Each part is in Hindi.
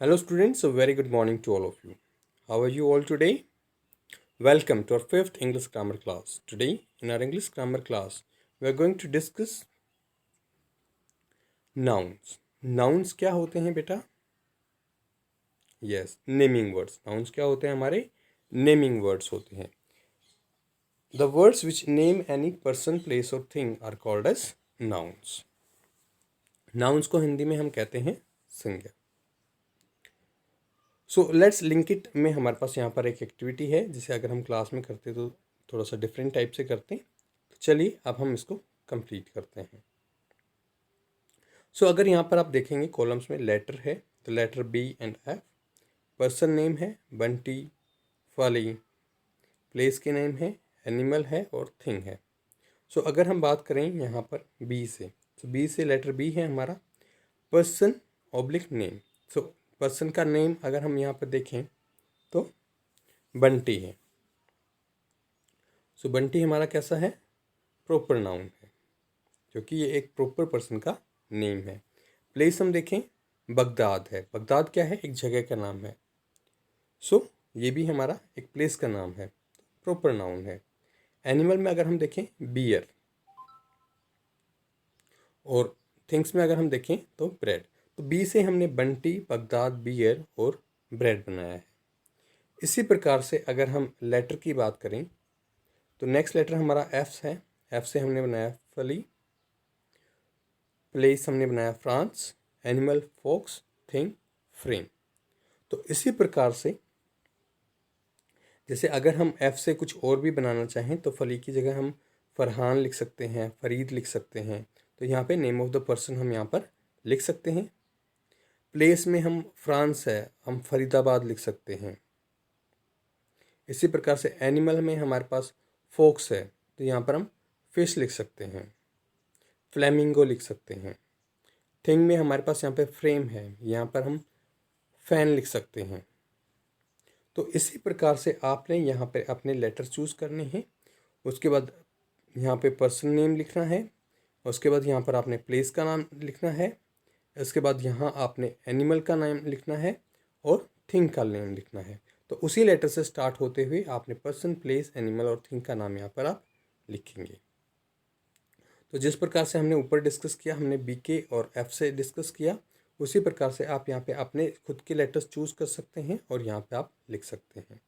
Hello students, a very good morning to all of you. How are you all today? Welcome to our fifth English grammar class. Today in our English grammar class, we are going to discuss nouns. Nouns क्या होते हैं बेटा? Yes, naming words. Nouns क्या होते हैं हमारे? Naming words होते हैं. The words which name any person, place or thing are called as nouns. Nouns को हिंदी में हम कहते हैं single. So let's link it में हमारे पास यहाँ पर एक एक्टिविटी है जिसे अगर हम क्लास में करते तो थोड़ा सा डिफरेंट टाइप से करते हैं. तो चलिए अब हम इसको कंप्लीट करते हैं. सो अगर यहाँ पर आप देखेंगे कॉलम्स में लेटर है तो letter B and F. Person name है बंटी, फली. प्लेस के नेम है एनिमल है और थिंग है. सो अगर हम बात करें यहाँ पर बी से, तो बी से लेटर बी है हमारा person oblique name. So person का नेम अगर हम यहाँ पर देखें तो बंटी है. सो बंटी हमारा कैसा है? प्रॉपर नाउन है, क्योंकि ये एक प्रॉपर पर्सन का नेम है. प्लेस हम देखें बगदाद है. बगदाद क्या है? एक जगह का नाम है. सो ये भी हमारा एक प्लेस का नाम है, प्रॉपर नाउन है. एनिमल में अगर हम देखें बियर, और थिंग्स में अगर हम देखें तो ब्रेड. तो बी से हमने बंटी, बगदाद, बियर और ब्रेड बनाया है. इसी प्रकार से अगर हम लेटर की बात करें तो नेक्स्ट लेटर हमारा एफ है. एफ से हमने बनाया फली. प्लेस हमने बनाया France. Animal fox. Thing frame. तो इसी प्रकार से जैसे अगर हम एफ से कुछ और भी बनाना चाहें तो फली की जगह हम फरहान लिख सकते हैं, फरीद लिख सकते हैं. तो यहाँ पे नेम ऑफ द पर्सन हम यहाँ पर लिख सकते हैं. प्लेस में हम फ्रांस है, हम फरीदाबाद लिख सकते हैं. इसी प्रकार से एनिमल में हमारे पास फॉक्स है तो यहाँ पर हम फिश लिख सकते हैं, फ्लेमिंगो लिख सकते हैं. थिंग में हमारे पास यहाँ पे फ्रेम है, यहाँ पर हम फैन लिख सकते हैं. तो इसी प्रकार से आपने यहाँ पे अपने लेटर चूज़ करने हैं. उसके बाद यहाँ पे पर्सन नेम लिखना है. उसके बाद यहाँ पर आपने प्लेस का नाम लिखना है. इसके बाद यहाँ आपने एनिमल का नाम लिखना है और थिंग का नेम लिखना है. तो उसी लेटर से स्टार्ट होते हुए आपने पर्सन, प्लेस, एनिमल और थिंग का नाम यहाँ पर आप लिखेंगे. तो जिस प्रकार से हमने ऊपर डिस्कस किया, हमने बी के और एफ से डिस्कस किया, उसी प्रकार से आप यहाँ पे अपने खुद के लेटर्स चूज़ कर सकते हैं और यहाँ पे आप लिख सकते हैं.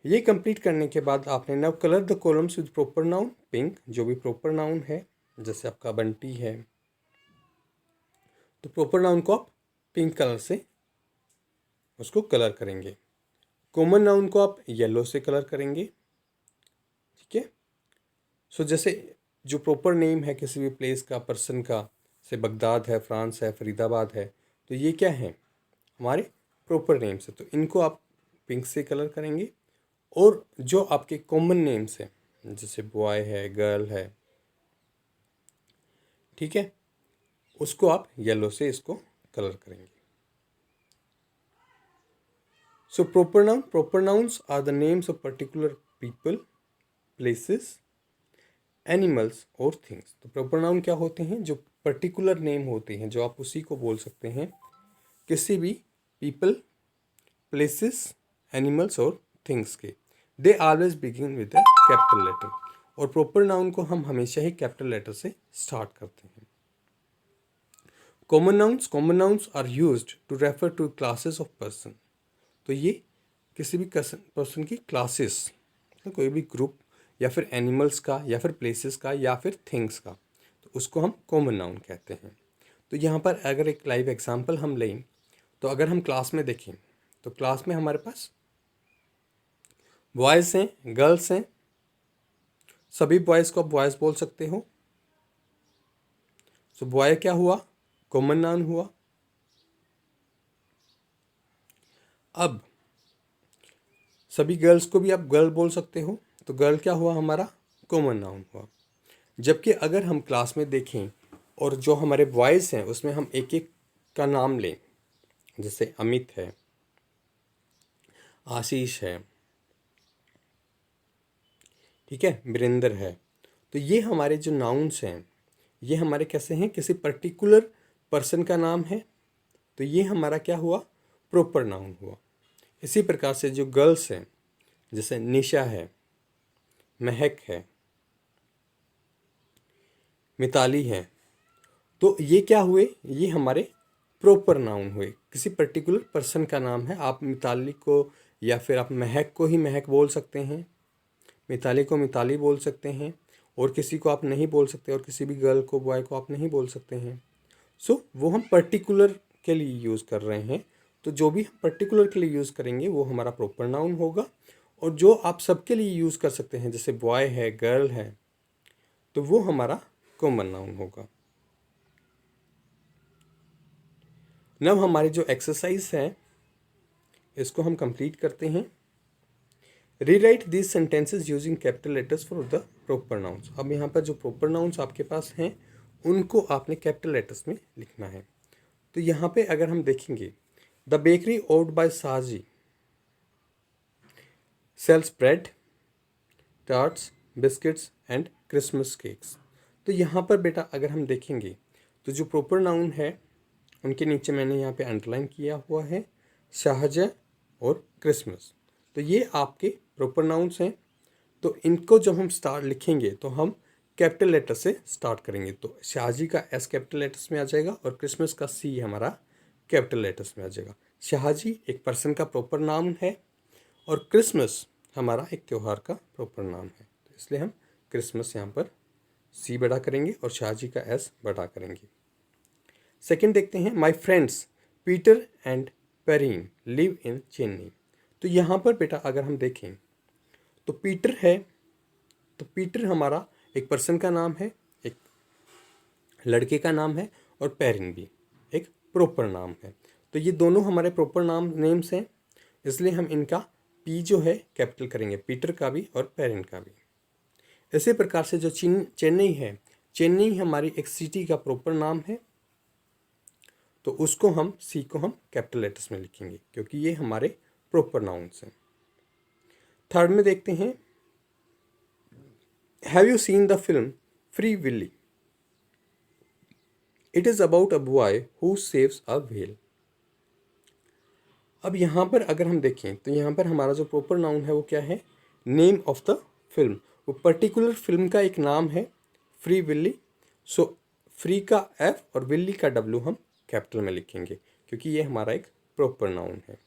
ये कंप्लीट करने के बाद आपने now colour the columns with proper noun pink. जो भी प्रॉपर नाउन है, जैसे आपका बंटी है, तो प्रॉपर नाउन को आप पिंक कलर से उसको कलर करेंगे. कॉमन नाउन को आप येलो से कलर करेंगे. ठीक है. सो जैसे जो प्रॉपर नेम है किसी भी प्लेस का, पर्सन का, से बगदाद है, फ्रांस है, फरीदाबाद है, तो ये क्या है? हमारे प्रॉपर नेम्स है. तो इनको आप पिंक से कलर करेंगे. और जो आपके कॉमन नेम्स हैं, जैसे बॉय है, गर्ल है, ठीक है, उसको आप येलो से इसको कलर करेंगे. सो proper nouns are the names of particular people, places, animals और थिंग्स. तो प्रॉपर नाउन क्या होते हैं? जो पर्टिकुलर नेम होते हैं, जो आप उसी को बोल सकते हैं किसी भी पीपल, प्लेसेस, एनिमल्स और थिंग्स के. They always begin with a capital letter. और प्रॉपर नाउन को हम हमेशा ही कैपिटल लेटर से स्टार्ट करते हैं. Common nouns are used to refer to classes of person. तो ये किसी भी पर्सन की क्लासेस, कोई भी ग्रुप, या फिर एनिमल्स का, या फिर प्लेसेस का, या फिर थिंग्स का, तो उसको हम कॉमन नाउन कहते हैं. तो यहाँ पर अगर एक लाइव एग्जांपल हम लें, तो अगर हम क्लास में देखें तो क्लास में हमारे पास बॉयज़ हैं, गर्ल्स हैं. सभी बॉयज़ को आप बॉयज़ बोल सकते हो. सो बॉय क्या हुआ? कॉमन नाउन हुआ. अब सभी गर्ल्स को भी आप गर्ल बोल सकते हो, तो गर्ल क्या हुआ? हमारा कॉमन नाउन हुआ. जबकि अगर हम क्लास में देखें और जो हमारे बॉयज़ हैं उसमें हम एक एक का नाम लें, जैसे अमित है, आशीष है, ठीक है, वीरेंद्र है, तो ये हमारे जो नाउन्स हैं ये हमारे कैसे हैं? किसी पर्टिकुलर पर्सन का नाम है तो ये हमारा क्या हुआ, प्रॉपर नाउन हुआ। इसी प्रकार से जो गर्ल्स हैं, जैसे निशा है, महक है, मिताली है, तो ये क्या हुए, ये हमारे प्रॉपर नाउन हुए। किसी पर्टिकुलर पर्सन का नाम है। आप मिताली को या फिर आप महक को ही महक बोल सकते हैं, मिताली को मिताली बोल सकते हैं, और किसी को आप नहीं बोल सकते, और किसी भी गर्ल को, बॉय को आप नहीं बोल सकते हैं। सो वो हम पर्टिकुलर के लिए यूज़ कर रहे हैं। तो जो भी हम पर्टिकुलर के लिए यूज़ करेंगे वो हमारा प्रॉपर नाउन होगा। और जो आप सबके लिए यूज़ कर सकते हैं, जैसे बॉय है, गर्ल है, तो वो हमारा कॉमन नाउन होगा। नब हमारी जो एक्सरसाइज है इसको हम कंप्लीट करते हैं। Rewrite these sentences using capital letters for the proper nouns. अब यहाँ पर जो प्रॉपर नाउन्स आपके पास हैं उनको आपने कैपिटल लेटर्स में लिखना है। तो यहाँ पे अगर हम देखेंगे, the bakery owned by Saji sells bread, tarts, biscuits and Christmas cakes. तो यहाँ पर बेटा अगर हम देखेंगे तो जो प्रॉपर नाउन है उनके नीचे मैंने यहाँ पे अंडरलाइन किया हुआ है शाहजहाँ और क्रिसमस। तो ये आपके प्रॉपर नाउन्स हैं। तो इनको जब हम स्टार्ट लिखेंगे तो हम कैपिटल लेटर से स्टार्ट करेंगे। तो शाहजी का एस कैपिटल लेटर्स में आ जाएगा और क्रिसमस का सी हमारा कैपिटल लेटर्स में आ जाएगा। शाहजी एक पर्सन का प्रॉपर नाम है और क्रिसमस हमारा एक त्यौहार का प्रॉपर नाम है। तो इसलिए हम क्रिसमस यहाँ पर सी बड़ा करेंगे और शाहजी का एस बड़ा करेंगे। सेकंड देखते हैं, my friends Peter and Perrin live in Chennai. तो यहाँ पर बेटा अगर हम देखें तो पीटर है, तो पीटर हमारा एक पर्सन का नाम है, एक लड़के का नाम है, और पेरिन भी एक प्रॉपर नाम है। तो ये दोनों हमारे प्रॉपर नाम नेम्स हैं, इसलिए हम इनका पी जो है कैपिटल करेंगे, पीटर का भी और पेरिन का भी। इसी प्रकार से जो चेन्नई है, चेन्नई हमारी एक सिटी का प्रॉपर नाम है, तो उसको हम सी को हम कैपिटल लेटर्स में लिखेंगे क्योंकि ये हमारे प्रॉपर नाउन्स हैं। थर्ड में देखते हैं, have you seen the film Free Willy? It is about a boy who saves a whale. अब यहाँ पर अगर हम देखें तो यहाँ पर हमारा जो प्रॉपर नाउन है वो क्या है, नेम ऑफ द फिल्म। वो पर्टिकुलर फिल्म का एक नाम है फ्री विली। सो फ्री का एफ और विली का डब्ल्यू हम कैपिटल में लिखेंगे क्योंकि ये हमारा एक प्रॉपर नाउन है।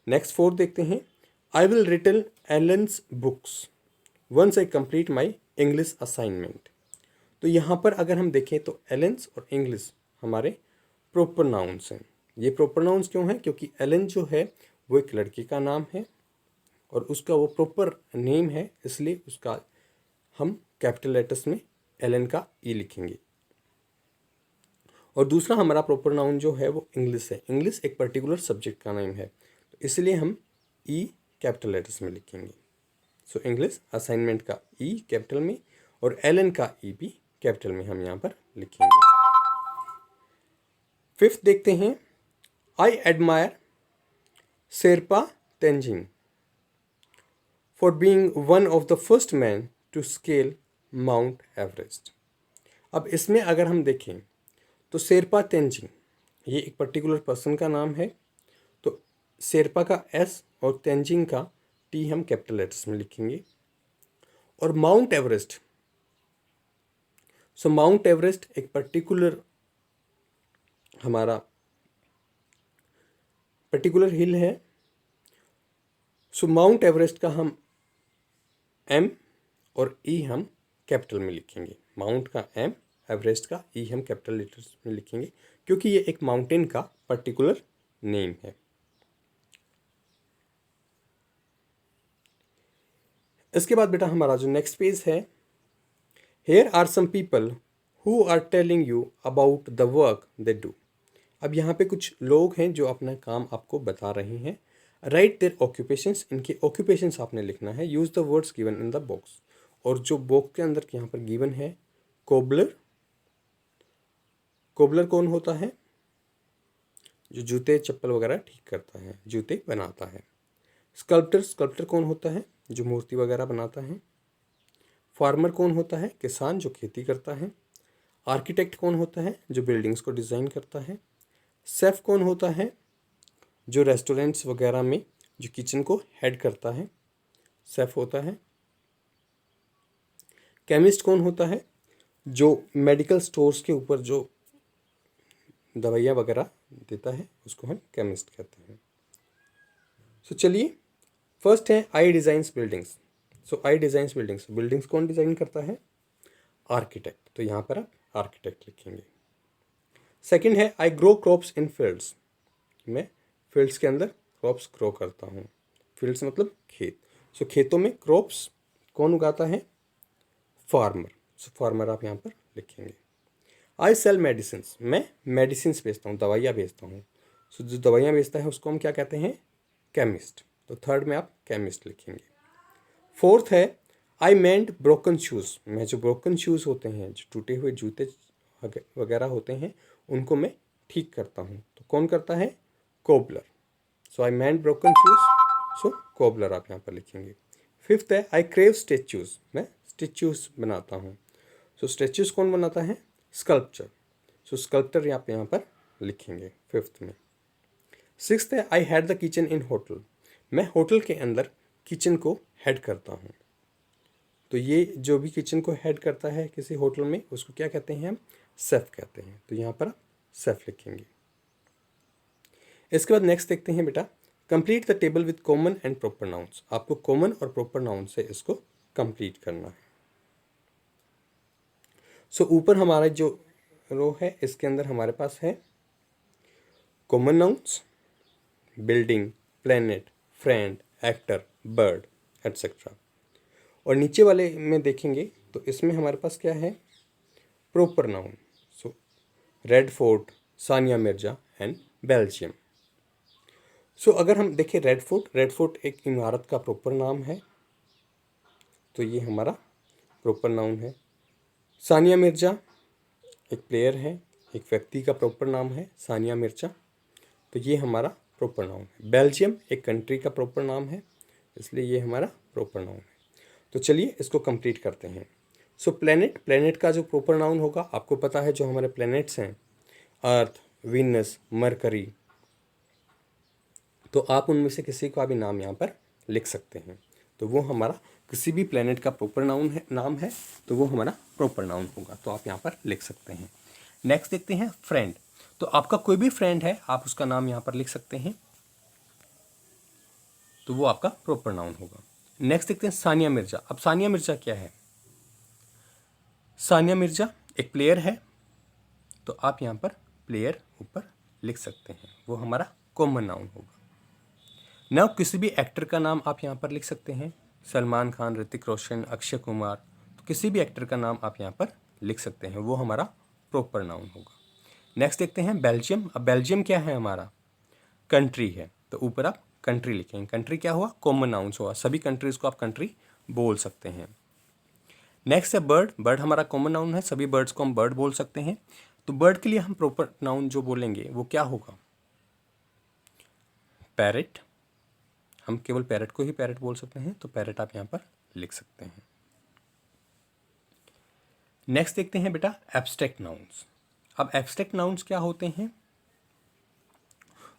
नेक्स्ट फोर्थ देखते हैं, I will written Allen's books once I complete my English assignment. तो यहाँ पर अगर हम देखें तो एलेंस और इंग्लिश हमारे प्रॉपर नाउन्स हैं। ये प्रॉपर नाउन्स क्यों हैं, क्योंकि एलन जो है वो एक लड़के का नाम है और उसका वो प्रॉपर नेम है, इसलिए उसका हम कैपिटल लेटर्स में एलन का ई लिखेंगे। और दूसरा हमारा प्रॉपर नाउन जो है वो इंग्लिश है। इंग्लिश एक पर्टिकुलर सब्जेक्ट का नाम है, तो इसलिए हम ई कैपिटल लेटर्स में लिखेंगे। सो इंग्लिश असाइनमेंट का ई कैपिटल में और एलन का ई भी कैपिटल में हम यहाँ पर लिखेंगे। फिफ्थ देखते हैं, I admire Sherpa Tenzing for being one of the first man to scale Mount Everest. अब इसमें अगर हम देखें तो शेरपा तेंजिंग ये एक पर्टिकुलर पर्सन का नाम है, तो शेरपा का एस और तेंजिंग का टी हम कैपिटल लेटर्स में लिखेंगे। और माउंट एवरेस्ट, सो माउंट एवरेस्ट एक पर्टिकुलर हमारा पर्टिकुलर हिल है। सो माउंट एवरेस्ट का हम एम और ई हम कैपिटल में लिखेंगे। माउंट का एम, एवरेस्ट का ई हम कैपिटल लेटर्स में लिखेंगे क्योंकि ये एक माउंटेन का पर्टिकुलर नेम है। इसके बाद बेटा हमारा जो नेक्स्ट पेज है, here are some people who are telling you about the work they do. अब यहाँ पे कुछ लोग हैं जो अपना काम आपको बता रहे हैं। राइट देयर ऑक्यूपेशंस, इनके ऑक्यूपेशंस आपने लिखना है। Use the words given in the box, और जो बॉक्स के अंदर यहाँ पर गिवन है, कोबलर। कोबलर कौन होता है, जो जूते चप्पल वगैरह ठीक करता है, जूते बनाता है। स्कल्प्टर, स्कल्प्टर कौन होता है, जो मूर्ति वगैरह बनाता है। फार्मर कौन होता है, किसान जो खेती करता है। आर्किटेक्ट कौन होता है, जो बिल्डिंग्स को डिज़ाइन करता है। शेफ़ कौन होता है? जो रेस्टोरेंट्स वगैरह में जो किचन को हेड करता है, शेफ़ होता है। केमिस्ट कौन होता है? जो मेडिकल स्टोर्स के ऊपर जो दवाइयाँ वगैरह देता है, उसको हम केमिस्ट कहते हैं। सो चलिए, फर्स्ट है आई डिज़ाइंस बिल्डिंग्स। सो आई डिज़ाइंस बिल्डिंग्स, बिल्डिंग्स कौन डिज़ाइन करता है? आर्किटेक्ट। तो यहाँ पर आप आर्किटेक्ट लिखेंगे। सेकंड है I grow crops in fields. मैं फील्ड्स के अंदर क्रॉप्स ग्रो करता हूँ। फील्ड्स मतलब खेत। सो खेतों में क्रॉप्स कौन उगाता है? फार्मर। सो फार्मर आप यहाँ पर लिखेंगे। आई सेल मेडिसिन, मैं मेडिसिन बेचता हूँ, दवाइयाँ बेचता हूँ। सो जो दवाइयाँ बेचता है उसको हम क्या कहते हैं? केमिस्ट। तो थर्ड में आप केमिस्ट लिखेंगे। फोर्थ है आई मेंट ब्रोकन शूज़। मैं जो ब्रोकन शूज़ होते हैं, जो टूटे हुए जूते वगैरह होते हैं, उनको मैं ठीक करता हूँ। तो कौन करता है? कोबलर। सो आई मेंट ब्रोकन शूज़, सो कोबलर आप यहाँ पर लिखेंगे। फिफ्थ है आई क्रेव स्टेच्यूज़। मैं स्टेच्यूज़ बनाता हूँ। सो स्टेच्यूज़ कौन बनाता है? स्कल्पचर। सो स्कल्पचर आप यहाँ पर लिखेंगे फिफ्थ में। सिक्स्थ है I had the kitchen in hotel. मैं होटल के अंदर किचन को हेड करता हूँ। तो ये जो भी किचन को हेड करता है किसी होटल में, उसको क्या कहते हैं? हम शेफ़ कहते हैं। तो यहाँ पर आप शेफ़ लिखेंगे। इसके बाद नेक्स्ट देखते हैं बेटा, complete the table with common and proper nouns. आपको कॉमन और प्रॉपर नाउन से इसको कंप्लीट करना है। सो ऊपर हमारा जो रो है, इसके अंदर हमारे पास है common nouns, building, planet, friend, actor, bird, etcetera. और नीचे वाले में देखेंगे तो इसमें हमारे पास क्या है? Proper noun. So Red Fort, Sania Mirza and Belgium. So अगर हम देखें रेड फोर्ट एक इमारत का प्रॉपर नाम है, तो ये हमारा प्रॉपर नाउन है। सानिया मिर्जा एक प्लेयर है, एक व्यक्ति का प्रॉपर नाम है सानिया मिर्जा, तो ये हमारा प्रॉपर नाउन है। बेल्जियम एक कंट्री का प्रॉपर नाम है, इसलिए ये हमारा प्रॉपर नाउन है। तो चलिए इसको कंप्लीट करते हैं। सो प्लेनेट का जो प्रॉपर नाउन होगा, आपको पता है जो हमारे प्लैनेट्स हैं, अर्थ, वीनस, मरकरी, तो आप उनमें से किसी का भी नाम यहाँ पर लिख सकते हैं। तो वो हमारा किसी भी प्लेनेट का प्रॉपर नाम है, तो वो हमारा प्रॉपर नाउन होगा। तो आप यहाँ पर लिख सकते हैं। नेक्स्ट देखते हैं फ्रेंड। तो आपका कोई भी फ्रेंड है, आप उसका नाम यहाँ पर लिख सकते हैं, तो वो आपका प्रॉपर नाउन होगा। नेक्स्ट देखते हैं सानिया मिर्जा। अब सानिया मिर्जा क्या है? सानिया मिर्जा एक प्लेयर है, तो आप यहाँ पर प्लेयर ऊपर लिख सकते हैं, वो हमारा कॉमन नाउन होगा। नाउ किसी भी एक्टर का नाम आप यहाँ पर लिख सकते हैं, सलमान खान, ऋतिक रोशन, अक्षय कुमार, तो किसी भी एक्टर का नाम आप यहाँ पर लिख सकते हैं, वो हमारा प्रॉपर नाउन होगा। नेक्स्ट देखते हैं बेल्जियम। अब बेल्जियम क्या है? हमारा कंट्री है, तो ऊपर आप कंट्री लिखेंगे। कंट्री क्या हुआ? कॉमन नाउन्स हुआ, सभी कंट्रीज़ को आप कंट्री बोल सकते हैं। नेक्स्ट है बर्ड। बर्ड हमारा कॉमन नाउन है, सभी बर्ड्स को हम बर्ड बोल सकते हैं। तो बर्ड के लिए हम प्रॉपर नाउन जो बोलेंगे वो क्या होगा? पैरेट। हम केवल पैरेट को ही पैरेट बोल सकते हैं, तो पैरेट आप यहाँ पर लिख सकते हैं। नेक्स्ट देखते हैं बेटा एब्स्ट्रैक्ट नाउन्स। अब एब्स्ट्रैक्ट नाउन्स क्या होते हैं?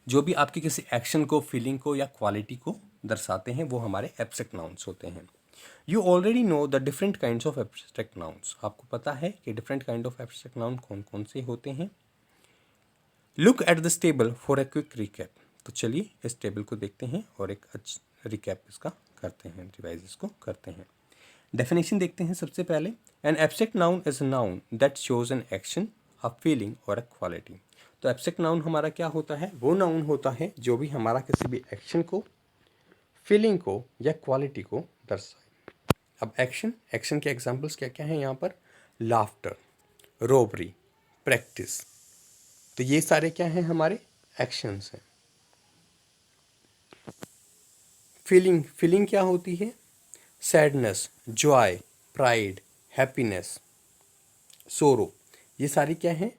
जो भी आपकी किसी एक्शन को, फीलिंग को या क्वालिटी को दर्शाते हैं, वो हमारे एब्स्ट्रैक्ट नाउन्स होते हैं। You already know the different kinds of abstract nouns. आपको पता है कि different kind of abstract noun कौन कौन से होते हैं। Look at this table for a quick recap. तो चलिए इस टेबल को देखते हैं और एक अच्छा रिकैप इसका करते हैं, रिवाइज इसको करते हैं। डेफिनेशन देखते हैं सबसे पहले। An abstract noun is a noun that shows an action, a feeling और अ क्वालिटी। तो एब्स्ट्रैक्ट नाउन हमारा क्या होता है? वो नाउन होता है जो भी हमारा किसी भी एक्शन को, फीलिंग को या क्वालिटी को दर्शाए। अब एक्शन के एग्जाम्पल्स क्या क्या हैं यहाँ पर? लाफ्टर, रोबरी, प्रैक्टिस, तो ये सारे क्या हैं? हमारे एक्शंस हैं। फीलिंग क्या होती है? सैडनेस, जॉय, प्राइड, हैप्पीनेस, सोरो, ये सारी क्या हैं?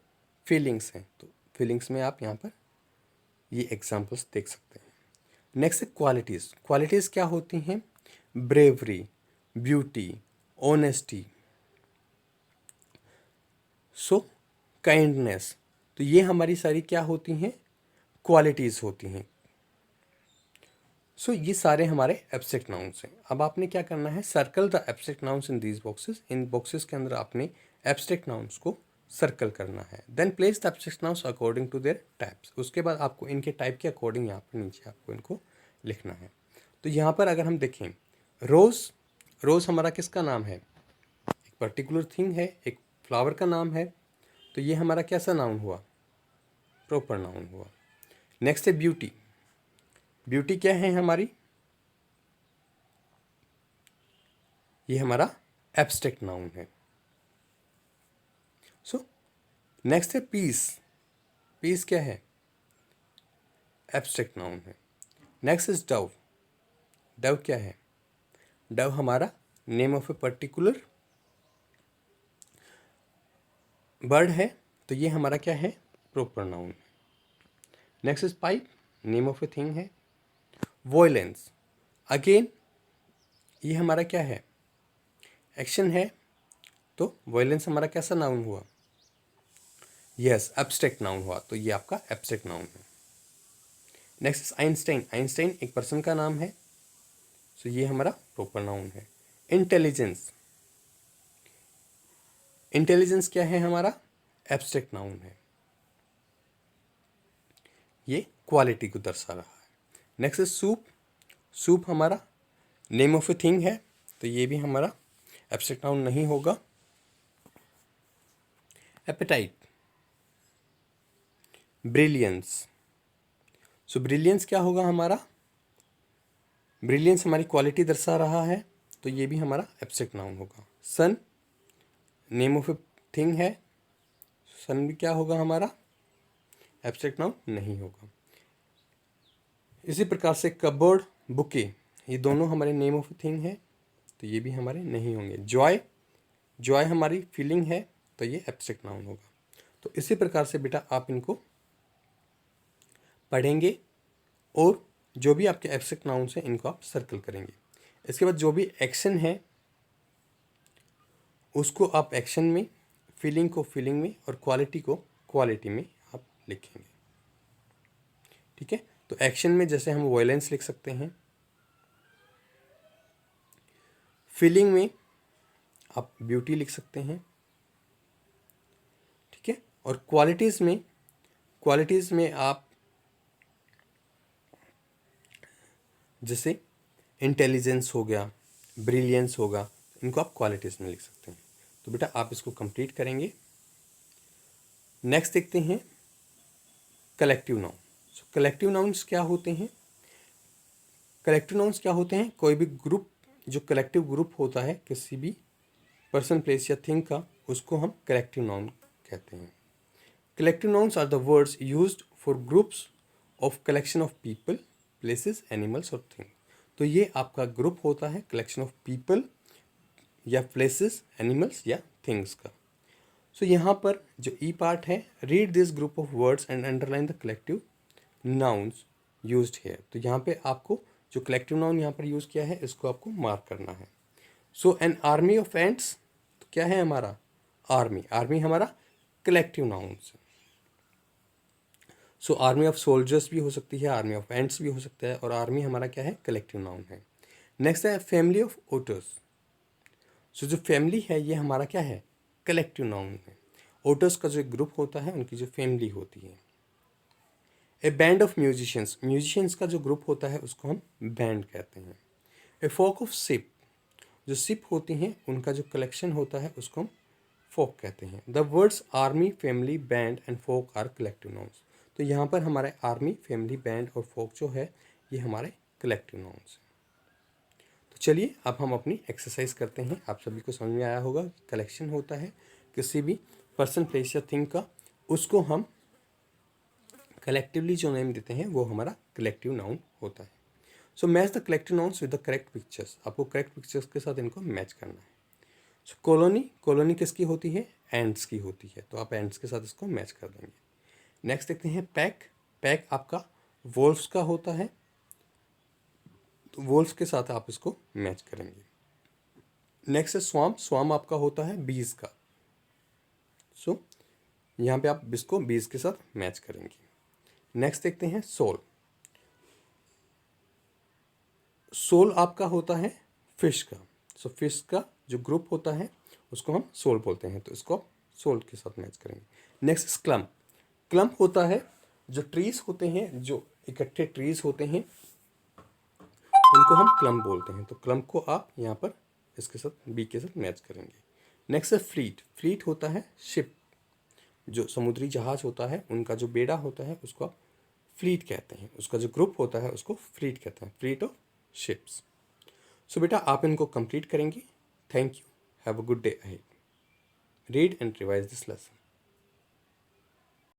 फीलिंग्स हैं। तो फीलिंग्स में आप यहाँ पर ये एग्जाम्पल्स देख सकते हैं। नेक्स्ट है क्वालिटीज़ क्या होती हैं? ब्रेवरी, ब्यूटी, ऑनेस्टी, सो काइंडनेस, तो ये हमारी सारी क्या होती हैं, क्वालिटीज़ होती हैं। सो ये सारे हमारे एब्स्ट्रैक्ट नाउन्स हैं। अब आपने क्या करना है, circle the abstract nouns in these boxes. इन बॉक्सेस के अंदर आपने एब्स्ट्रैक्ट नाउन्स को सर्कल करना है। Then place the abstract nouns according to their types. उसके बाद आपको इनके टाइप के अकॉर्डिंग यहाँ पर नीचे आपको इनको लिखना है। तो यहाँ पर अगर हम देखें, रोज़, रोज़ हमारा किसका नाम है, एक पर्टिकुलर थिंग है, एक फ्लावर का नाम है। तो ये हमारा कैसा नाउन हुआ, प्रॉपर नाउन हुआ। नेक्स्ट है ब्यूटी। ब्यूटी क्या है हमारी, ये हमारा एब्स्ट्रैक्ट नाउन है। सो नेक्स्ट है पीस। पीस क्या है, एब्स्ट्रैक्ट नाउन है। Next is Dove. डव क्या है, डव हमारा name of a particular bird है। तो ये हमारा क्या है, प्रॉपर नाउन है। Next is pipe, name of a thing है। वॉयलेंस, अगेन ये हमारा क्या है, एक्शन है। तो वॉयलेंस हमारा कैसा नाउन हुआ, यस एब्स्ट्रैक्ट नाउन हुआ। तो ये आपका एब्स्ट्रैक्ट नाउन है। Next is Einstein. आइंस्टाइन एक पर्सन का नाम है। सो ये हमारा प्रॉपर नाउन है। इंटेलिजेंस, इंटेलिजेंस क्या है हमारा, एब्स्ट्रैक्ट नाउन है। ये क्वालिटी को दर्शा रहा है। Next is soup. सूप हमारा नेम ऑफ ए थिंग है। तो ये भी हमारा एब्स्ट्रैक्ट नाउन नहीं होगा। Apatite, brilliance. सो ब्रिलियंस क्या होगा हमारा, ब्रिलियंस हमारी क्वालिटी दर्शा रहा है। तो ये भी हमारा एब्स्ट्रैक्ट नाउन होगा। सन, नेम ऑफ ए थिंग है। सन भी क्या होगा हमारा, एब्स्ट्रैक्ट नाउन नहीं होगा। इसी प्रकार से कबर्ड, बुके, ये दोनों हमारे नेम ऑफ ए थिंग है। तो ये भी हमारे नहीं होंगे। जॉय, जॉय हमारी फीलिंग है। तो ये एब्स्ट्रैक्ट नाउन होगा। तो इसी प्रकार से बेटा आप इनको पढ़ेंगे और जो भी आपके एब्स्ट्रैक्ट नाउन्स हैं इनको आप सर्कल करेंगे। इसके बाद जो भी एक्शन है उसको आप एक्शन में, फीलिंग को फीलिंग में और क्वालिटी को क्वालिटी में आप लिखेंगे। ठीक है, तो एक्शन में जैसे हम वॉयलेंस लिख सकते हैं, फीलिंग में आप ब्यूटी लिख सकते हैं। ठीक है, और क्वालिटीज़ में, क्वालिटीज़ में आप जैसे इंटेलिजेंस हो गया, ब्रिलियंस होगा, इनको आप क्वालिटीज़ में लिख सकते हैं। तो बेटा आप इसको कंप्लीट करेंगे। नेक्स्ट देखते हैं कलेक्टिव नाउन। कलेक्टिव नाउन्स क्या होते हैं, कलेक्टिव नाउन्स क्या होते हैं, कोई भी ग्रुप, जो कलेक्टिव ग्रुप होता है किसी भी पर्सन, प्लेस या थिंग का, उसको हम कलेक्टिव नाउन कहते हैं। Collective nouns are the words used for groups of collection of people, places, animals और थिंग। तो ये आपका ग्रुप होता है कलेक्शन ऑफ पीपल या प्लेसेस, एनिमल्स या थिंग्स का। सो यहाँ पर जो ई पार्ट है, read this group of words and underline the collective nouns used here. तो यहाँ पे आपको जो कलेक्टिव नाउन यहाँ पर यूज़ किया है इसको आपको मार्क करना है। सो एन आर्मी ऑफ एंट्स, तो क्या है हमारा, आर्मी। आर्मी हमारा कलेक्टिव नाउन्स है। सो आर्मी ऑफ सोल्जर्स भी हो सकती है, आर्मी ऑफ एंट्स भी हो सकता है, और आर्मी हमारा क्या है, कलेक्टिव नाउन है। नेक्स्ट है फैमिली ऑफ ओटर्स। सो जो फैमिली है ये हमारा क्या है, कलेक्टिव नाउन है। ओटर्स का जो एक ग्रुप होता है उनकी जो फैमिली होती है। A band of musicians, musicians का जो ग्रुप होता है उसको हम बैंड कहते हैं। ए फोक ऑफ शिप, जो शिप होती हैं उनका जो कलेक्शन होता है उसको हम फोक कहते हैं। The words army, family, band and folk are collective nouns. तो यहाँ पर हमारे आर्मी, फैमिली, बैंड और फोक जो है ये हमारे कलेक्टिव नाउन्स हैं। तो चलिए अब हम अपनी एक्सरसाइज करते हैं। आप सभी को समझ में आया होगा, कलेक्शन होता है किसी भी पर्सन, प्लेस या थिंग का, उसको हम कलेक्टिवली जो नेम देते हैं वो हमारा कलेक्टिव नाउन होता है। So match the collective nouns with the correct pictures. आपको करेक्ट पिक्चर्स के साथ इनको मैच करना है। सो कॉलोनी, कॉलोनी किसकी होती है, एंड्स की होती है, तो आप एंड्स के साथ इसको मैच कर देंगे। नेक्स्ट देखते हैं पैक। पैक आपका वोल्फ्स का होता है, तो वोल्फ्स के साथ आप इसको मैच करेंगे। नेक्स्ट है स्वाम। स्वाम आपका होता है बीज का। सो यहाँ पे आप इसको बीज के साथ मैच करेंगे। नेक्स्ट देखते हैं सोल। सोल आपका होता है फिश का। सो फिश का जो ग्रुप होता है उसको हम सोल बोलते हैं, तो इसको आप सोल के साथ मैच करेंगे। Next clump. क्लम्प होता है जो ट्रीज होते हैं, जो इकट्ठे ट्रीज होते हैं, उनको हम क्लम्प बोलते हैं। तो क्लम्प को आप यहाँ पर इसके साथ बी के साथ मैच करेंगे। नेक्स्ट है फ्लीट। फ्लीट होता है शिप, जो समुद्री जहाज होता है उनका जो बेड़ा होता है उसको आप फ्लीट कहते हैं। उसका जो ग्रुप होता है उसको फ्लीट कहते हैं, फ्लीट ऑफ शिप्स। सो बेटा आप इनको कंप्लीट करेंगे। Thank you, have a good day ahead. Read and revise this lesson.